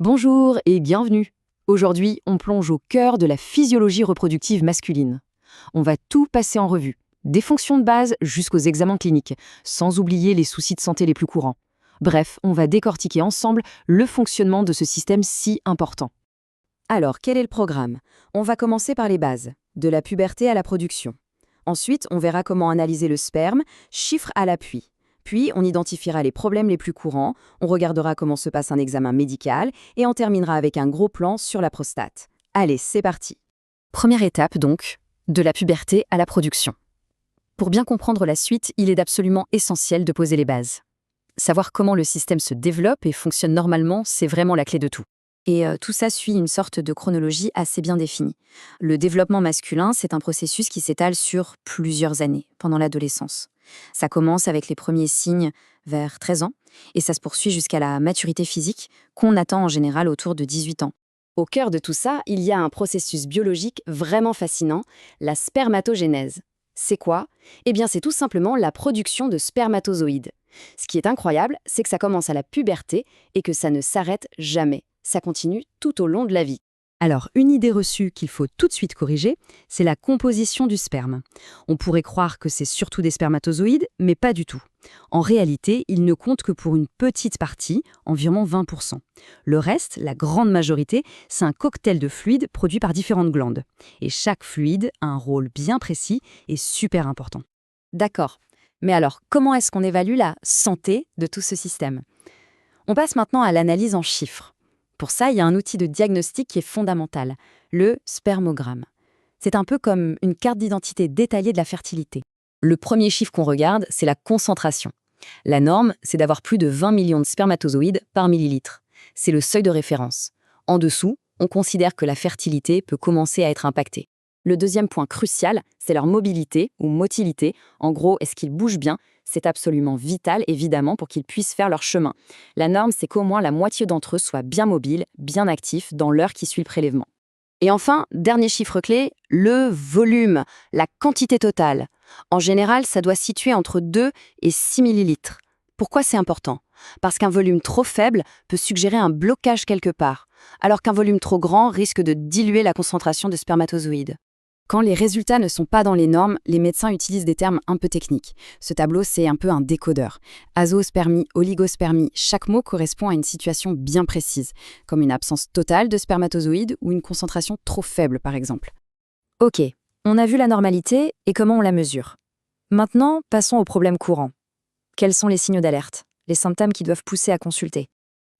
Bonjour et bienvenue. Aujourd'hui, on plonge au cœur de la physiologie reproductive masculine. On va tout passer en revue, des fonctions de base jusqu'aux examens cliniques, sans oublier les soucis de santé les plus courants. Bref, on va décortiquer ensemble le fonctionnement de ce système si important. Alors, quel est le programme? On va commencer par les bases, de la puberté à la production. Ensuite, on verra comment analyser le sperme, chiffres à l'appui. Puis, on identifiera les problèmes les plus courants, on regardera comment se passe un examen médical et on terminera avec un gros plan sur la prostate. Allez, c'est parti. Première étape donc, de la puberté à la production. Pour bien comprendre la suite, il est absolument essentiel de poser les bases. Savoir comment le système se développe et fonctionne normalement, c'est vraiment la clé de tout. Et tout ça suit une sorte de chronologie assez bien définie. Le développement masculin, c'est un processus qui s'étale sur plusieurs années, pendant l'adolescence. Ça commence avec les premiers signes vers 13 ans, et ça se poursuit jusqu'à la maturité physique, qu'on attend en général autour de 18 ans. Au cœur de tout ça, il y a un processus biologique vraiment fascinant, la spermatogénèse. C'est quoi? Eh bien, c'est tout simplement la production de spermatozoïdes. Ce qui est incroyable, c'est que ça commence à la puberté et que ça ne s'arrête jamais. Ça continue tout au long de la vie. Alors, une idée reçue qu'il faut tout de suite corriger, c'est la composition du sperme. On pourrait croire que c'est surtout des spermatozoïdes, mais pas du tout. En réalité, ils ne comptent que pour une petite partie, environ 20%. Le reste, la grande majorité, c'est un cocktail de fluides produits par différentes glandes. Et chaque fluide a un rôle bien précis et super important. D'accord. Mais alors, comment est-ce qu'on évalue la santé de tout ce système? On passe maintenant à l'analyse en chiffres. Pour ça, il y a un outil de diagnostic qui est fondamental, le spermogramme. C'est un peu comme une carte d'identité détaillée de la fertilité. Le premier chiffre qu'on regarde, c'est la concentration. La norme, c'est d'avoir plus de 20 millions de spermatozoïdes par millilitre. C'est le seuil de référence. En dessous, on considère que la fertilité peut commencer à être impactée. Le deuxième point crucial, c'est leur mobilité ou motilité. En gros, est-ce qu'ils bougent bien? C'est absolument vital, évidemment, pour qu'ils puissent faire leur chemin. La norme, c'est qu'au moins la moitié d'entre eux soient bien mobiles, bien actifs dans l'heure qui suit le prélèvement. Et enfin, dernier chiffre clé, le volume, la quantité totale. En général, ça doit se situer entre 2 et 6 millilitres. Pourquoi c'est important? Parce qu'un volume trop faible peut suggérer un blocage quelque part, alors qu'un volume trop grand risque de diluer la concentration de spermatozoïdes. Quand les résultats ne sont pas dans les normes, les médecins utilisent des termes un peu techniques. Ce tableau, c'est un peu un décodeur. Azoospermie, oligospermie, chaque mot correspond à une situation bien précise, comme une absence totale de spermatozoïdes ou une concentration trop faible, par exemple. Ok, on a vu la normalité et comment on la mesure. Maintenant, passons aux problèmes courants. Quels sont les signaux d'alerte, les symptômes qui doivent pousser à consulter?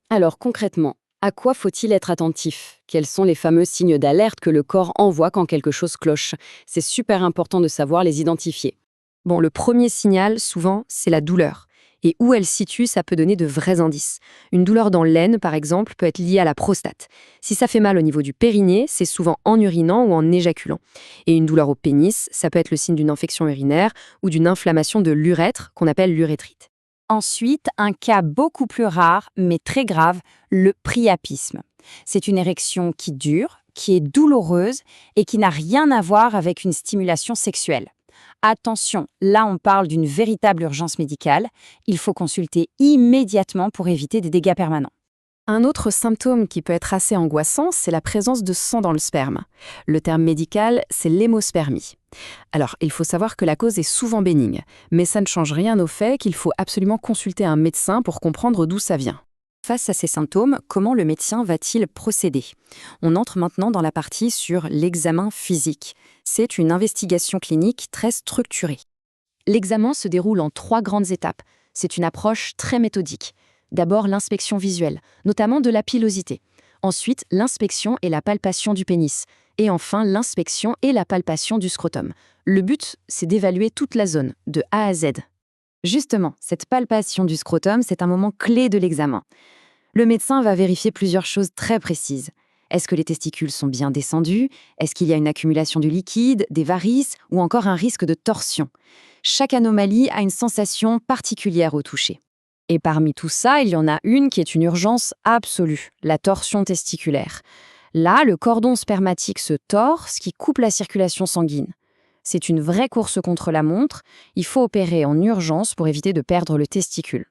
Alors concrètement, à quoi faut-il être attentif? Quels sont les fameux signes d'alerte que le corps envoie quand quelque chose cloche? C'est super important de savoir les identifier. Bon, le premier signal, souvent, c'est la douleur. Et où elle se situe, ça peut donner de vrais indices. Une douleur dans l'aine, par exemple, peut être liée à la prostate. Si ça fait mal au niveau du périnée, c'est souvent en urinant ou en éjaculant. Et une douleur au pénis, ça peut être le signe d'une infection urinaire ou d'une inflammation de l'urètre, qu'on appelle l'urétrite. Ensuite, un cas beaucoup plus rare, mais très grave, le priapisme. C'est une érection qui dure, qui est douloureuse et qui n'a rien à voir avec une stimulation sexuelle. Attention, là on parle d'une véritable urgence médicale. Il faut consulter immédiatement pour éviter des dégâts permanents. Un autre symptôme qui peut être assez angoissant, c'est la présence de sang dans le sperme. Le terme médical, c'est l'hémospermie. Alors, il faut savoir que la cause est souvent bénigne, mais ça ne change rien au fait qu'il faut absolument consulter un médecin pour comprendre d'où ça vient. Face à ces symptômes, comment le médecin va-t-il procéder? On entre maintenant dans la partie sur l'examen physique. C'est une investigation clinique très structurée. L'examen se déroule en 3 grandes étapes. C'est une approche très méthodique. D'abord, l'inspection visuelle, notamment de la pilosité. Ensuite, l'inspection et la palpation du pénis. Et enfin, l'inspection et la palpation du scrotum. Le but, c'est d'évaluer toute la zone, de A à Z. Justement, cette palpation du scrotum, c'est un moment clé de l'examen. Le médecin va vérifier plusieurs choses très précises. Est-ce que les testicules sont bien descendus? Est-ce qu'il y a une accumulation du liquide, des varices ou encore un risque de torsion? Chaque anomalie a une sensation particulière au toucher. Et parmi tout ça, il y en a une qui est une urgence absolue, la torsion testiculaire. Là, le cordon spermatique se tord, ce qui coupe la circulation sanguine. C'est une vraie course contre la montre, il faut opérer en urgence pour éviter de perdre le testicule.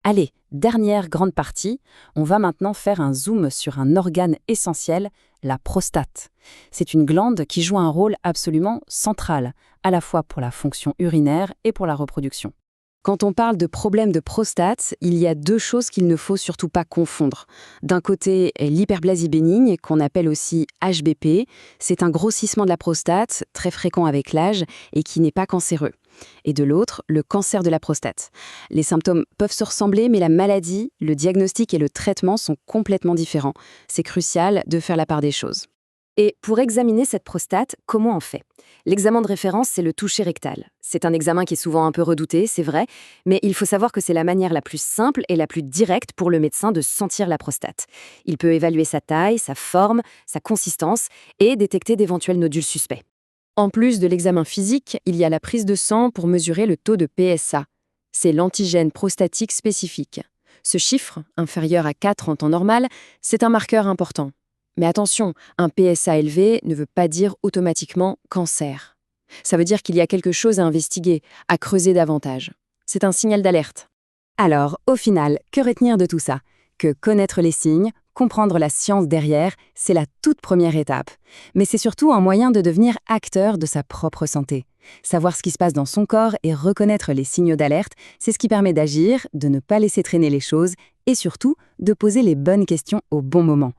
Allez, dernière grande partie, on va maintenant faire un zoom sur un organe essentiel, la prostate. C'est une glande qui joue un rôle absolument central, à la fois pour la fonction urinaire et pour la reproduction. Quand on parle de problème de prostate, il y a deux choses qu'il ne faut surtout pas confondre. D'un côté, l'hyperplasie bénigne, qu'on appelle aussi HBP. C'est un grossissement de la prostate, très fréquent avec l'âge, et qui n'est pas cancéreux. Et de l'autre, le cancer de la prostate. Les symptômes peuvent se ressembler, mais la maladie, le diagnostic et le traitement sont complètement différents. C'est crucial de faire la part des choses. Et pour examiner cette prostate, comment on fait? L'examen de référence, c'est le toucher rectal. C'est un examen qui est souvent un peu redouté, c'est vrai, mais il faut savoir que c'est la manière la plus simple et la plus directe pour le médecin de sentir la prostate. Il peut évaluer sa taille, sa forme, sa consistance et détecter d'éventuels nodules suspects. En plus de l'examen physique, il y a la prise de sang pour mesurer le taux de PSA. C'est l'antigène prostatique spécifique. Ce chiffre, inférieur à 4 en temps normal, c'est un marqueur important. Mais attention, un PSA élevé ne veut pas dire automatiquement cancer. Ça veut dire qu'il y a quelque chose à investiguer, à creuser davantage. C'est un signal d'alerte. Alors, au final, que retenir de tout ça? Que connaître les signes, comprendre la science derrière, c'est la toute première étape. Mais c'est surtout un moyen de devenir acteur de sa propre santé. Savoir ce qui se passe dans son corps et reconnaître les signaux d'alerte, c'est ce qui permet d'agir, de ne pas laisser traîner les choses et surtout de poser les bonnes questions au bon moment.